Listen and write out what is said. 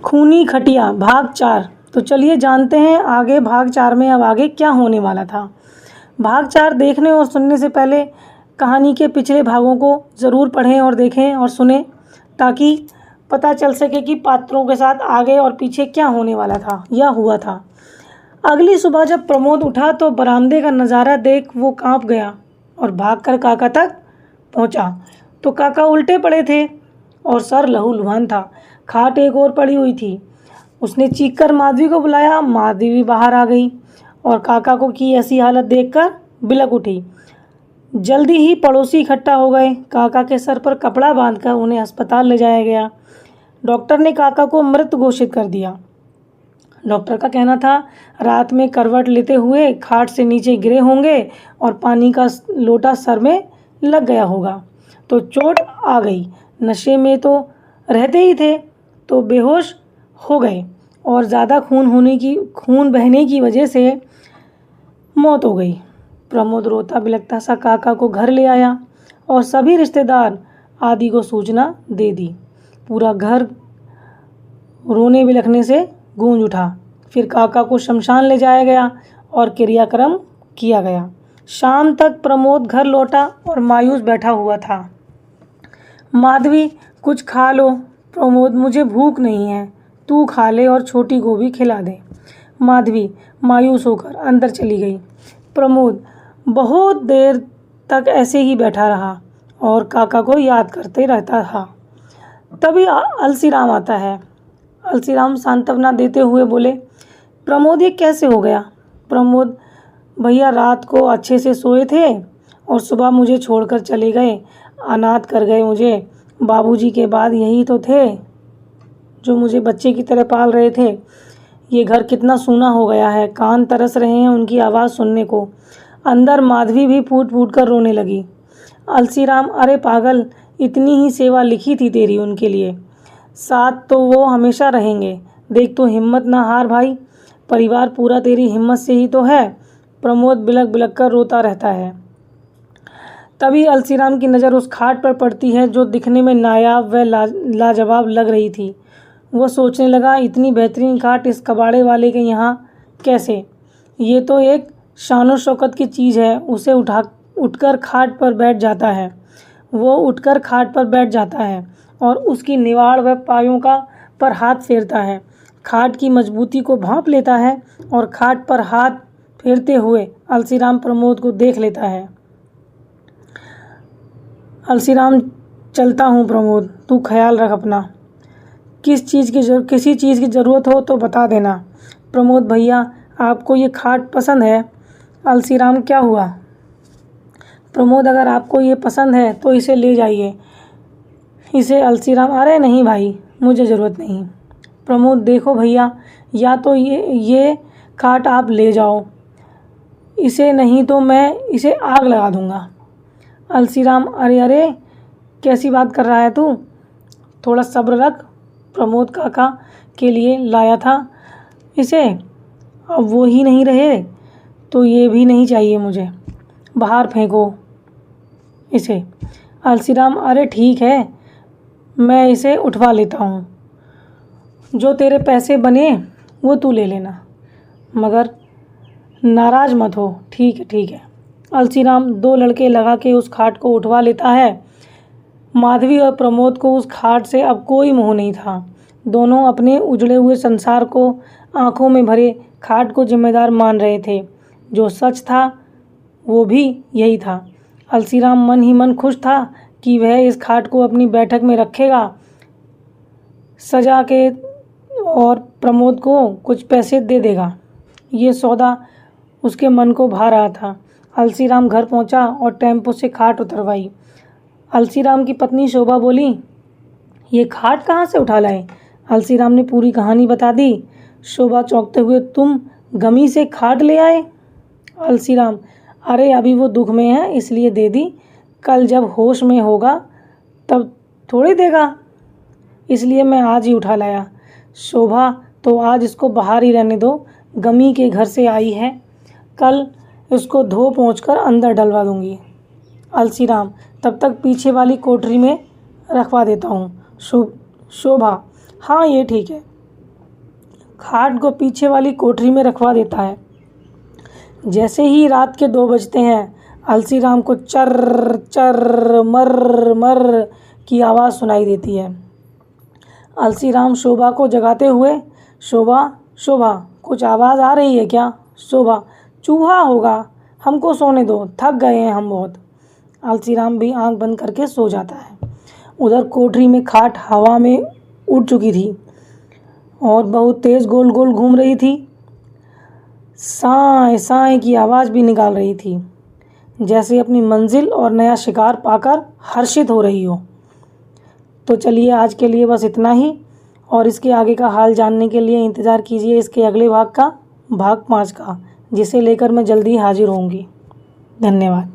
खूनी खटिया भाग 4। तो चलिए जानते हैं आगे भाग 4 में अब आगे क्या होने वाला था। भाग 4 देखने और सुनने से पहले कहानी के पिछले भागों को ज़रूर पढ़ें और देखें और सुने, ताकि पता चल सके कि पात्रों के साथ आगे और पीछे क्या होने वाला था या हुआ था। अगली सुबह जब प्रमोद उठा तो बरामदे का नज़ारा देख वो कांप गया और भागकर काका तक पहुंचा तो काका उल्टे पड़े थे और सर लहूलुहान था। खाट एक और पड़ी हुई थी। उसने चीखकर माधवी को बुलाया। माधवी भी बाहर आ गई और काका को की ऐसी हालत देखकर बिलक उठी। जल्दी ही पड़ोसी इकट्ठा हो गए। काका के सर पर कपड़ा बांधकर उन्हें अस्पताल ले जाया गया। डॉक्टर ने काका को मृत घोषित कर दिया। डॉक्टर का कहना था रात में करवट लेते हुए खाट से नीचे गिरे होंगे और पानी का लोटा सर में लग गया होगा तो चोट आ गई। नशे में तो रहते ही थे तो बेहोश हो गए और ज़्यादा खून बहने की वजह से मौत हो गई। प्रमोद रोता बिलखता सा काका को घर ले आया और सभी रिश्तेदार आदि को सूचना दे दी। पूरा घर रोने बिलखने से गूंज उठा। फिर काका को शमशान ले जाया गया और क्रियाक्रम किया गया। शाम तक प्रमोद घर लौटा और मायूस बैठा हुआ था। माधवी, कुछ खा लो। प्रमोद, मुझे भूख नहीं है, तू खा ले और छोटी को भी खिला दे। माधवी मायूस होकर अंदर चली गई। प्रमोद बहुत देर तक ऐसे ही बैठा रहा और काका को याद करते रहता था। तभी अलसीराम आता है। अलसीराम सांत्वना देते हुए बोले, प्रमोद ये कैसे हो गया? प्रमोद, भैया रात को अच्छे से सोए थे और सुबह मुझे छोड़कर चले गए, अनाथ कर गए मुझे। बाबूजी के बाद यही तो थे जो मुझे बच्चे की तरह पाल रहे थे। ये घर कितना सूना हो गया है। कान तरस रहे हैं उनकी आवाज़ सुनने को। अंदर माधवी भी फूट फूट कर रोने लगी। अलसीराम, अरे पागल, इतनी ही सेवा लिखी थी तेरी उनके लिए, साथ तो वो हमेशा रहेंगे। देख तो हिम्मत ना हार भाई, परिवार पूरा तेरी हिम्मत से ही तो है। प्रमोद बिलख बिलख कर रोता रहता है। तभी अलसीराम की नज़र उस खाट पर पड़ती है जो दिखने में नायाब व लाजवाब लग रही थी। वह सोचने लगा, इतनी बेहतरीन खाट इस कबाड़े वाले के यहाँ कैसे? ये तो एक शानो शौकत की चीज़ है। उसे उठकर खाट पर बैठ जाता है। वो उठकर खाट पर बैठ जाता है और उसकी निवाड़ व पायों पर हाथ फेरता है। खाट की मजबूती को भांप लेता है और खाट पर हाथ फेरते हुए अलसीराम प्रमोद को देख लेता है। अलसीराम, चलता हूँ प्रमोद, तू ख्याल रख अपना। किसी चीज़ की ज़रूरत हो तो बता देना। प्रमोद भैया, आपको ये खाट पसंद है? अलसीराम, क्या हुआ? प्रमोद, अगर आपको ये पसंद है तो इसे ले जाइए। इसे अलसीराम, अरे नहीं भाई, मुझे ज़रूरत नहीं। प्रमोद, देखो भैया, या तो ये खाट आप ले जाओ, इसे नहीं तो मैं इसे आग लगा दूँगा। अलसीराम, अरे अरे, कैसी बात कर रहा है तू? थोड़ा सब्र रख। प्रमोद काका के लिए लाया था इसे, अब वो ही नहीं रहे तो ये भी नहीं चाहिए मुझे, बाहर फेंको इसे। अलसीराम, अरे ठीक है, मैं इसे उठवा लेता हूँ। जो तेरे पैसे बने वो तू ले लेना, मगर नाराज़ मत हो। ठीक है ठीक है। अलसीराम 2 लड़के लगा के उस खाट को उठवा लेता है। माधवी और प्रमोद को उस खाट से अब कोई मोह नहीं था। दोनों अपने उजड़े हुए संसार को आंखों में भरे खाट को जिम्मेदार मान रहे थे। जो सच था वो भी यही था। अलसीराम मन ही मन खुश था कि वह इस खाट को अपनी बैठक में रखेगा सजा के और प्रमोद को कुछ पैसे दे देगा। ये सौदा उसके मन को भा रहा था। अलसीराम घर पहुंचा और टेम्पो से खाट उतरवाई। अलसीराम की पत्नी शोभा बोली, ये खाट कहाँ से उठा लाए? अलसीराम ने पूरी कहानी बता दी। शोभा चौंकते हुए, तुम गमी से खाट ले आए? अलसीराम, अरे अभी वो दुख में है इसलिए दे दी, कल जब होश में होगा तब थोड़ी देगा, इसलिए मैं आज ही उठा लाया। शोभा, तो आज इसको बाहर ही रहने दो, गमी के घर से आई है, कल इसको धो पोंछ कर अंदर डलवा दूंगी। अलसीराम, तब तक पीछे वाली कोठरी में रखवा देता हूँ। शोभा, हाँ ये ठीक है। खाट को पीछे वाली कोठरी में रखवा देता है। जैसे ही रात के 2 बजते हैं, अलसी राम को चर चर मर मर की आवाज़ सुनाई देती है। अलसी राम शोभा को जगाते हुए, शोभा शोभा कुछ आवाज़ आ रही है क्या? शोभा, चूहा होगा, हमको सोने दो, थक गए हैं हम बहुत। अलसी राम भी आंख बंद करके सो जाता है। उधर कोठरी में खाट हवा में उड़ चुकी थी और बहुत तेज़ गोल गोल घूम रही थी। साएं साएं की आवाज़ भी निकाल रही थी, जैसे अपनी मंजिल और नया शिकार पाकर हर्षित हो रही हो। तो चलिए आज के लिए बस इतना ही, और इसके आगे का हाल जानने के लिए इंतज़ार कीजिए इसके अगले भाग का, भाग 5 का, जिसे लेकर मैं जल्दी हाजिर होंगी। धन्यवाद।